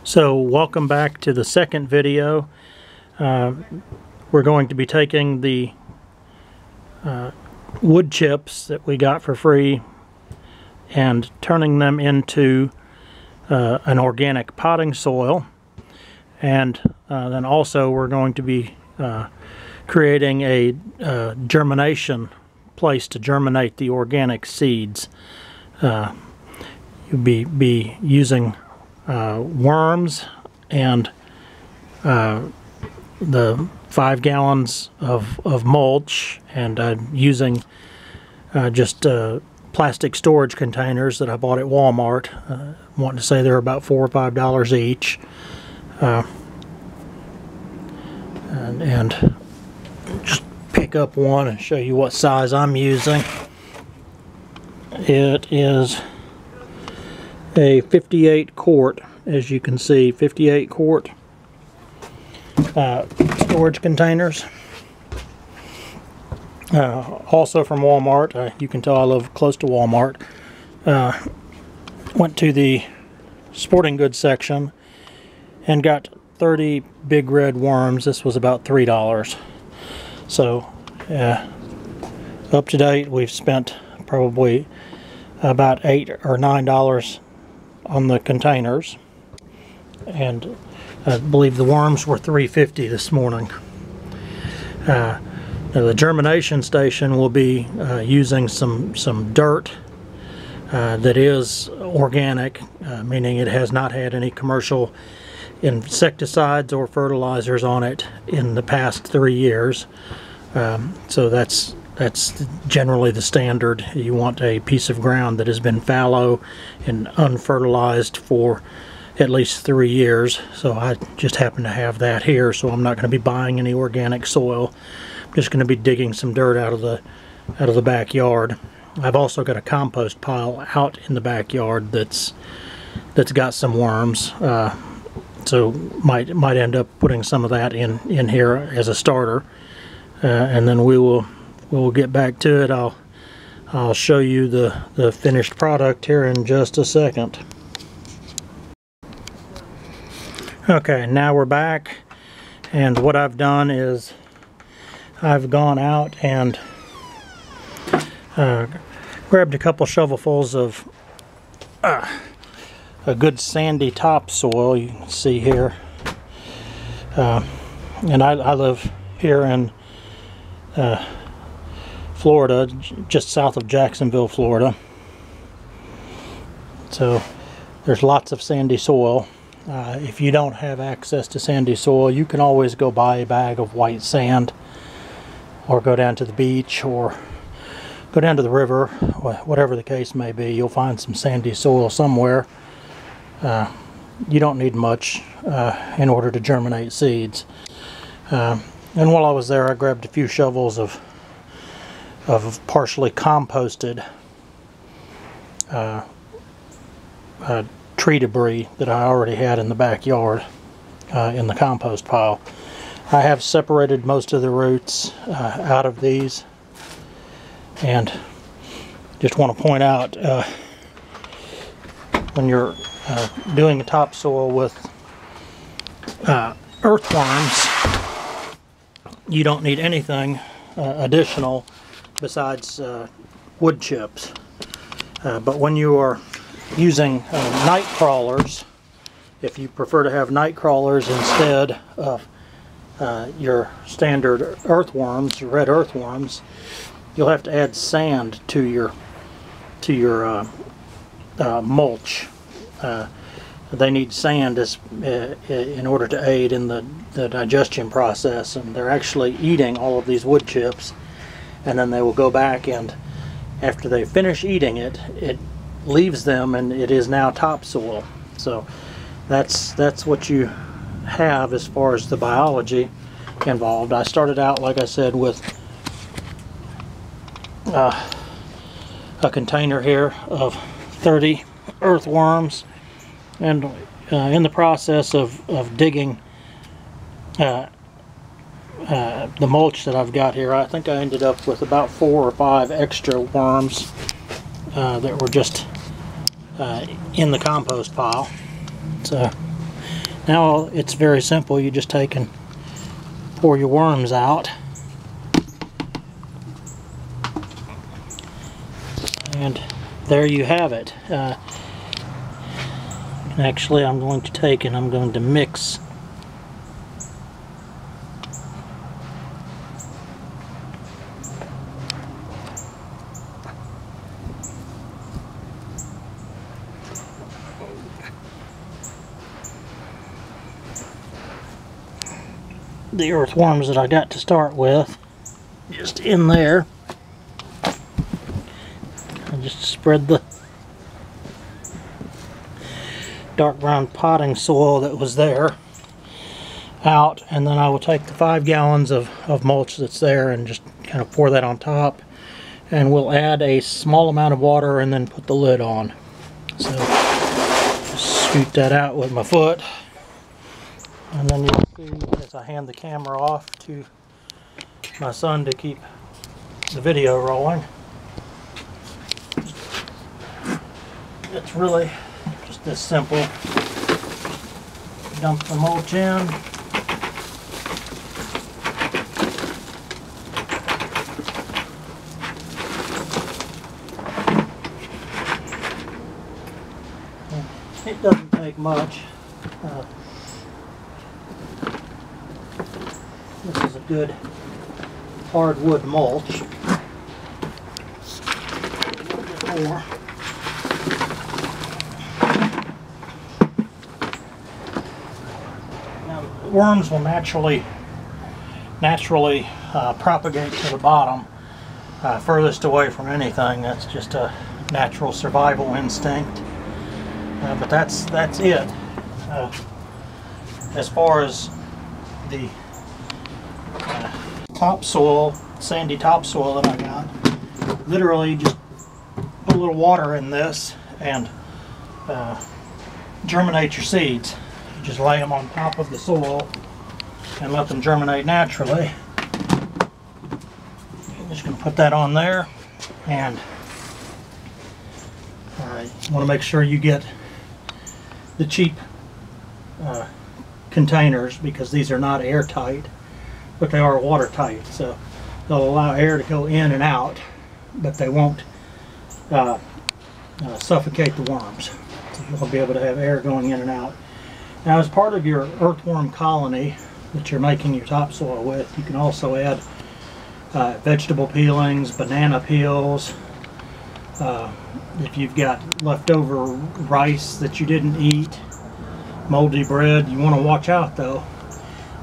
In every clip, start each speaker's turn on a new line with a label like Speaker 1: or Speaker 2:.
Speaker 1: So welcome back to the second video. We're going to be taking the wood chips that we got for free and turning them into an organic potting soil, and then also we're going to be creating a germination place to germinate the organic seeds. You'll be using worms and the 5 gallons of mulch, and I'm using just plastic storage containers that I bought at Walmart. Wanting to say they're about $4 or $5 each, and just pick up one and show you what size I'm using. It is a 58 quart, as you can see, 58 quart storage containers. Also from Walmart. You can tell I live close to Walmart. Went to the sporting goods section and got 30 big red worms. This was about $3. So up to date we've spent probably about $8 or $9 on the containers, and I believe the worms were $3.50 this morning. Now the germination station will be using some dirt that is organic, meaning it has not had any commercial insecticides or fertilizers on it in the past 3 years. So that's generally the standard. You want a piece of ground that has been fallow and unfertilized for at least 3 years. So I just happen to have that here, so I'm not going to be buying any organic soil. I'm just going to be digging some dirt out of the backyard. I've also got a compost pile out in the backyard that's got some worms. So might end up putting some of that in here as a starter, and then we'll get back to it. I'll show you the finished product here in just a second. Okay, now we're back, and what I've done is I've gone out and grabbed a couple shovelfuls of a good sandy topsoil. You can see here, and I live here in Florida, just south of Jacksonville, Florida. So there's lots of sandy soil. If you don't have access to sandy soil, you can always go buy a bag of white sand, or go down to the beach, or go down to the river. Whatever the case may be, you'll find some sandy soil somewhere. You don't need much in order to germinate seeds. And while I was there, I grabbed a few shovels of partially composted tree debris that I already had in the backyard in the compost pile. I have separated most of the roots out of these, and just want to point out, when you're doing the topsoil with earthworms, you don't need anything additional besides wood chips. But when you are using night crawlers, if you prefer to have night crawlers instead of your standard earthworms, red earthworms, you'll have to add sand to your mulch. They need sand in order to aid in the digestion process, and they're actually eating all of these wood chips, and then they will go back, and after they finish eating it, it leaves them, and it is now topsoil. So that's what you have as far as the biology involved. I started out, like I said, with a container here of 30 earthworms, and in the process of digging the mulch that I've got here, I think I ended up with about 4 or 5 extra worms that were just in the compost pile. So Now it's very simple. You just take and pour your worms out. And there you have it. Actually, I'm going to take and I'm going to mix the earthworms that I got to start with just in there. I just spread the dark brown potting soil that was there out, and then I will take the 5 gallons of mulch that's there and just kind of pour that on top, and we'll add a small amount of water and then put the lid on. So just scoot that out with my foot, and then you'll see as I hand the camera off to my son to keep the video rolling. It's really just this simple. Dump the mulch in. It doesn't take much. This is a good hardwood mulch. A little bit more. Worms will naturally propagate to the bottom, furthest away from anything. That's just a natural survival instinct. But that's it. As far as the topsoil, sandy topsoil that I got, literally just put a little water in this and germinate your seeds. Just lay them on top of the soil and let them germinate naturally. I'm just going to put that on there, and you want to make sure you get the cheap containers, because these are not airtight, but they are watertight. So they'll allow air to go in and out, but they won't suffocate the worms. So you'll be able to have air going in and out. Now, as part of your earthworm colony that you're making your topsoil with, you can also add vegetable peelings, banana peels. If you've got leftover rice that you didn't eat, moldy bread, you want to watch out though.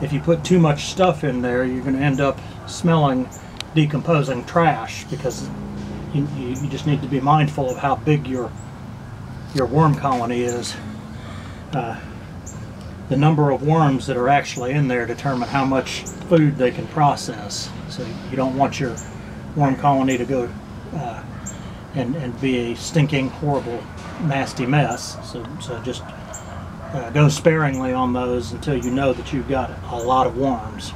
Speaker 1: If you put too much stuff in there, you're going to end up smelling decomposing trash, because you just need to be mindful of how big your worm colony is. The number of worms that are actually in there determine how much food they can process. So you don't want your worm colony to go and be a stinking, horrible, nasty mess. So just go sparingly on those until you know that you've got a lot of worms.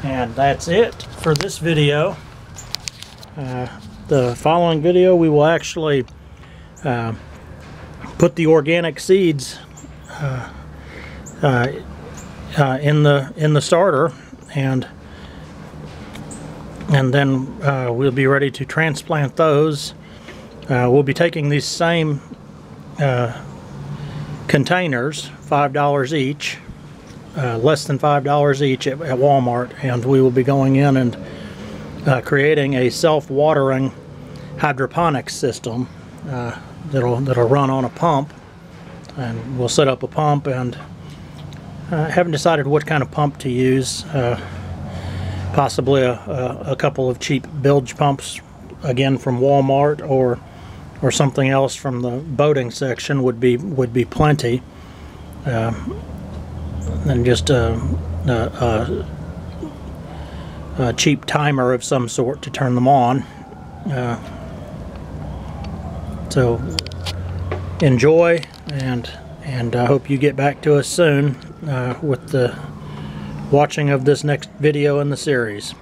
Speaker 1: And that's it for this video. The following video, we will actually put the organic seeds in the starter, and then we'll be ready to transplant those. We'll be taking these same containers, $5 each, less than $5 each at Walmart, and we will be going in and creating a self-watering hydroponics system that'll run on a pump. And we'll set up a pump, and haven't decided what kind of pump to use. Possibly a couple of cheap bilge pumps, again from Walmart, or something else from the boating section would be plenty. And just a cheap timer of some sort to turn them on. So enjoy, and I hope you get back to us soon with the watching of this next video in the series.